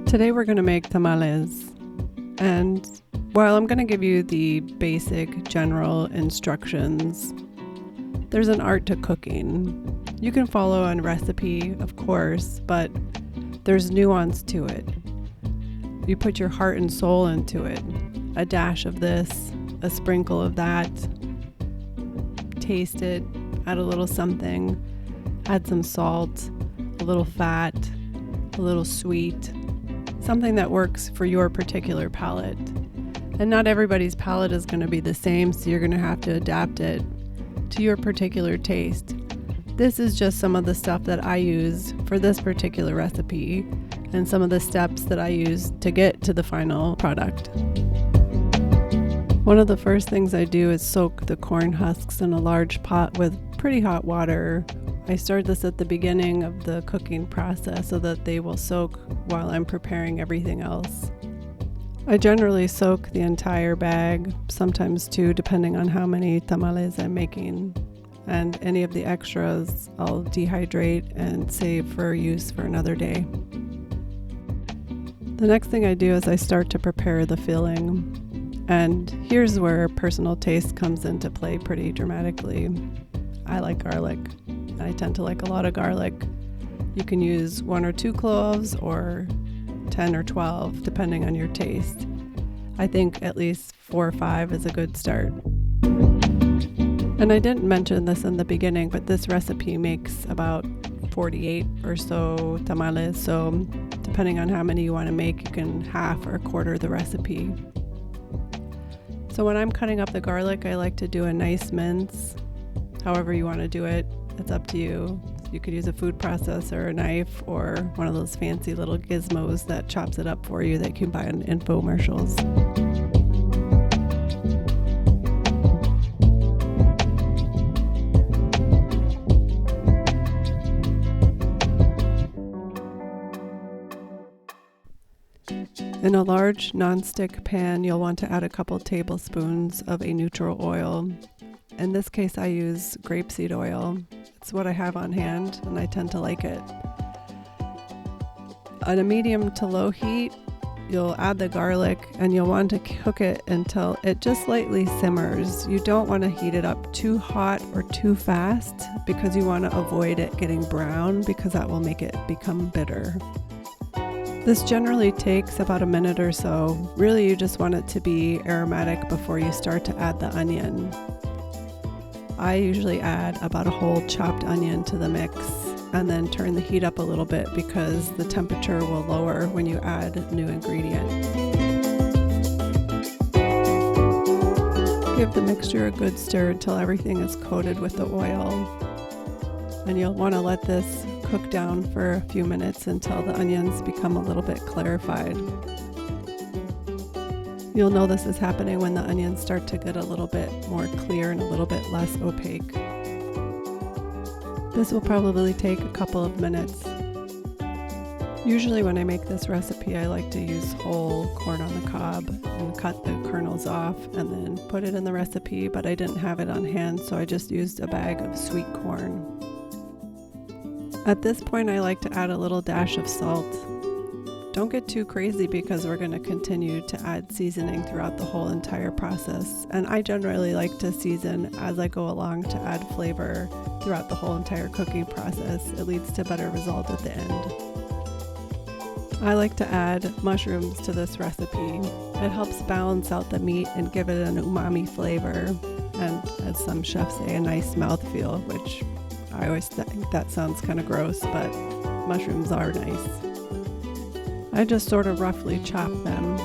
Today we're going to make tamales, and while I'm going to give you the basic general instructions, there's an art to cooking. You can follow a recipe, of course, but there's nuance to it. You put your heart and soul into it. A dash of this, a sprinkle of that. Taste it, add a little something, add some salt, a little fat, a little sweet. Something that works for your particular palate. And not everybody's palate is going to be the same, so you're going to have to adapt it to your particular taste. This is just some of the stuff that I use for this particular recipe and some of the steps that I use to get to the final product. One of the first things I do is soak the corn husks in a large pot with pretty hot water. I start this at the beginning of the cooking process so that they will soak while I'm preparing everything else. I generally soak the entire bag, sometimes two, depending on how many tamales I'm making. And any of the extras I'll dehydrate and save for use for another day. The next thing I do is I start to prepare the filling. And here's where personal taste comes into play pretty dramatically. I like garlic. I tend to like a lot of garlic. You can use 1 or 2 cloves or 10 or 12, depending on your taste. I think at least 4 or 5 is a good start. And I didn't mention this in the beginning, but this recipe makes about 48 or so tamales. So depending on how many you want to make, you can half or quarter the recipe. So when I'm cutting up the garlic, I like to do a nice mince. However you want to do it, it's up to you. You could use a food processor, a knife, or one of those fancy little gizmos that chops it up for you that you can buy in infomercials. In a large nonstick pan, you'll want to add a couple tablespoons of a neutral oil. In this case, I use grapeseed oil. It's what I have on hand, and I tend to like it. At a medium to low heat, you'll add the garlic, and you'll want to cook it until it just slightly simmers. You don't want to heat it up too hot or too fast because you want to avoid it getting brown, because that will make it become bitter. This generally takes about a minute or so. Really, you just want it to be aromatic before you start to add the onion. I usually add about a whole chopped onion to the mix and then turn the heat up a little bit because the temperature will lower when you add a new ingredient. Give the mixture a good stir until everything is coated with the oil. And you'll want to let this cook down for a few minutes until the onions become a little bit clarified. You'll know this is happening when the onions start to get a little bit more clear and a little bit less opaque. This will probably take a couple of minutes. Usually when I make this recipe, I like to use whole corn on the cob and cut the kernels off and then put it in the recipe, but I didn't have it on hand, so I just used a bag of sweet corn. At this point, I like to add a little dash of salt. Don't get too crazy because we're going to continue to add seasoning throughout the whole entire process. And I generally like to season as I go along to add flavor throughout the whole entire cooking process. It leads to better result at the end. I like to add mushrooms to this recipe. It helps balance out the meat and give it an umami flavor. And as some chefs say, a nice mouthfeel, which I always think that sounds kind of gross, but mushrooms are nice. I just sort of roughly chop them,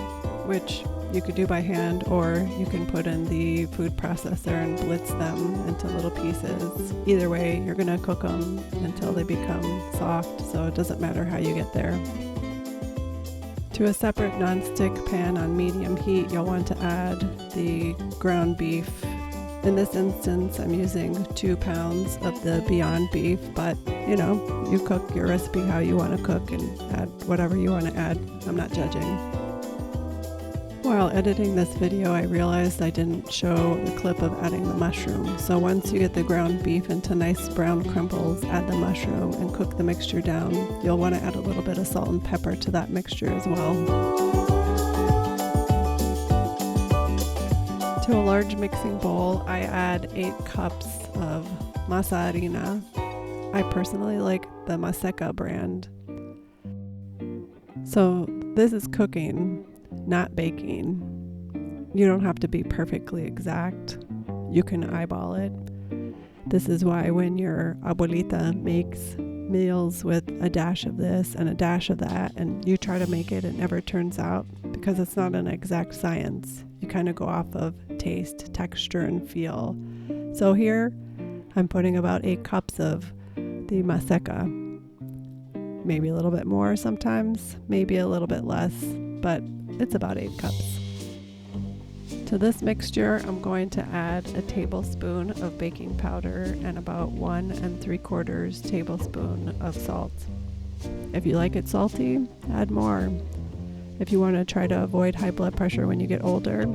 which you could do by hand, or you can put in the food processor and blitz them into little pieces. Either way, you're going to cook them until they become soft, so it doesn't matter how you get there. To a separate nonstick pan on medium heat, you'll want to add the ground beef. In this instance, I'm using 2 pounds of the Bouillon beef, but you cook your recipe how you want to cook and add whatever you want to add. I'm not judging. While editing this video, I realized I didn't show the clip of adding the mushroom. So once you get the ground beef into nice brown crumbles, add the mushroom and cook the mixture down. You'll want to add a little bit of salt and pepper to that mixture as well. To a large mixing bowl, I add 8 cups of masa harina. I personally like the Maseca brand. So this is cooking, not baking. You don't have to be perfectly exact. You can eyeball it. This is why when your abuelita makes meals with a dash of this and a dash of that, and you try to make it, it never turns out, because it's not an exact science. You kind of go off of taste, texture, and feel. So here I'm putting about 8 cups of the Maseca. Maybe a little bit more sometimes, maybe a little bit less, but it's about 8 cups. To this mixture, I'm going to add a tablespoon of baking powder and about 1 3/4 tablespoon of salt. If you like it salty, add more. If you want to try to avoid high blood pressure when you get older,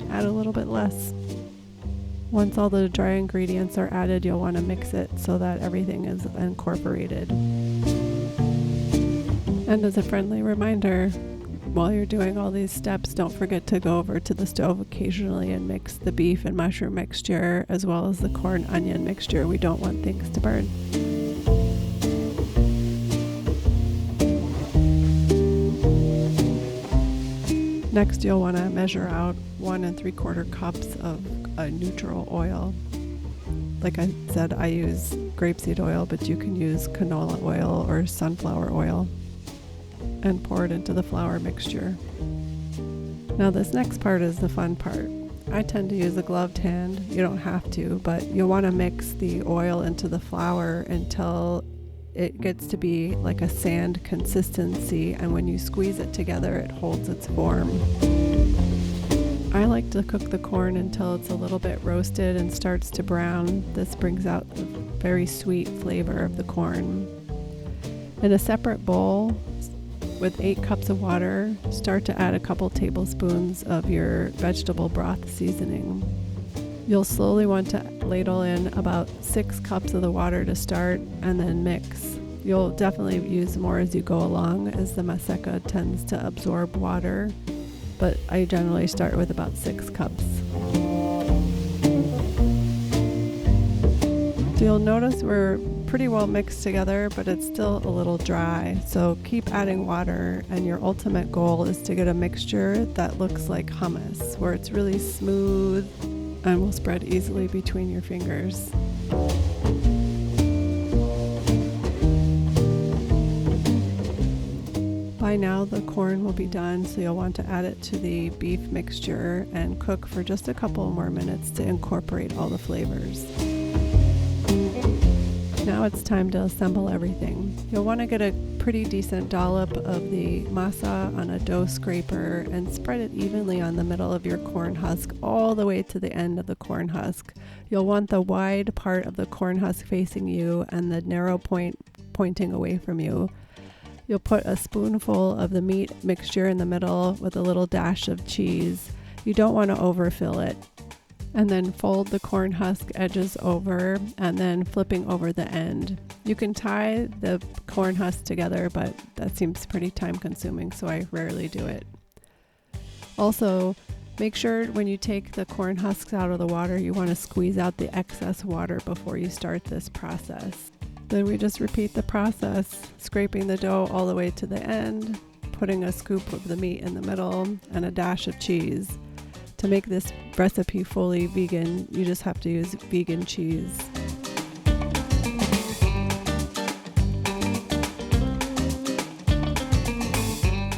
add a little bit less. Once all the dry ingredients are added, you'll want to mix it so that everything is incorporated. And as a friendly reminder, while you're doing all these steps, don't forget to go over to the stove occasionally and mix the beef and mushroom mixture as well as the corn onion mixture. We don't want things to burn. Next, you'll want to measure out 1 3/4 cups of a neutral oil. Like I said, I use grapeseed oil, but you can use canola oil or sunflower oil, and pour it into the flour mixture. Now this next part is the fun part. I tend to use a gloved hand. You don't have to, but you'll want to mix the oil into the flour until it gets to be like a sand consistency, and when you squeeze it together, it holds its form. I like to cook the corn until it's a little bit roasted and starts to brown. This brings out the very sweet flavor of the corn. In a separate bowl, with 8 cups of water, start to add a couple tablespoons of your vegetable broth seasoning. You'll slowly want to ladle in about 6 cups of the water to start and then mix. You'll definitely use more as you go along, as the Maseca tends to absorb water, but I generally start with about 6 cups. So you'll notice we're pretty well mixed together, but it's still a little dry. So keep adding water, and your ultimate goal is to get a mixture that looks like hummus, where it's really smooth and will spread easily between your fingers. By now the corn will be done, so you'll want to add it to the beef mixture and cook for just a couple more minutes to incorporate all the flavors. Now it's time to assemble everything. You'll want to get a pretty decent dollop of the masa on a dough scraper and spread it evenly on the middle of your corn husk all the way to the end of the corn husk. You'll want the wide part of the corn husk facing you and the narrow point pointing away from you. You'll put a spoonful of the meat mixture in the middle with a little dash of cheese. You don't want to overfill it. And then fold the corn husk edges over and then flipping over the end. You can tie the corn husk together, but that seems pretty time consuming, so I rarely do it. Also, make sure when you take the corn husks out of the water, you want to squeeze out the excess water before you start this process. Then we just repeat the process, scraping the dough all the way to the end, putting a scoop of the meat in the middle, and a dash of cheese. To make this recipe fully vegan, you just have to use vegan cheese.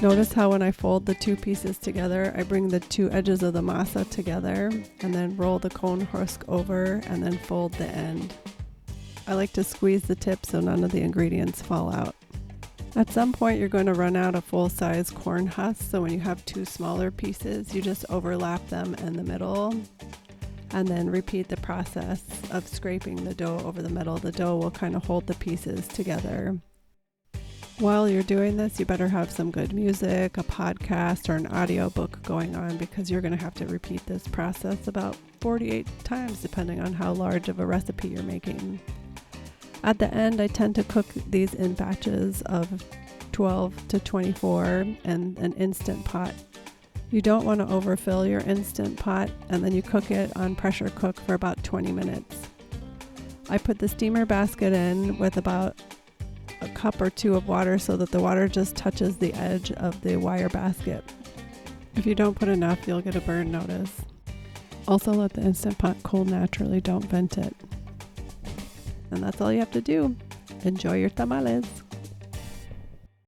Notice how when I fold the 2 pieces together, I bring the 2 edges of the masa together and then roll the corn husk over and then fold the end. I like to squeeze the tip so none of the ingredients fall out. At some point you're going to run out of full-size corn husks, so when you have 2 smaller pieces, you just overlap them in the middle and then repeat the process of scraping the dough over the middle. The dough will kind of hold the pieces together. While you're doing this, you better have some good music, a podcast, or an audiobook going on, because you're going to have to repeat this process about 48 times depending on how large of a recipe you're making. At the end, I tend to cook these in batches of 12 to 24 in an instant pot. You don't want to overfill your instant pot, and then you cook it on pressure cook for about 20 minutes. I put the steamer basket in with about a cup or two of water so that the water just touches the edge of the wire basket. If you don't put enough, you'll get a burn notice. Also, let the Instant Pot cool naturally, don't vent it. And that's all you have to do. Enjoy your tamales.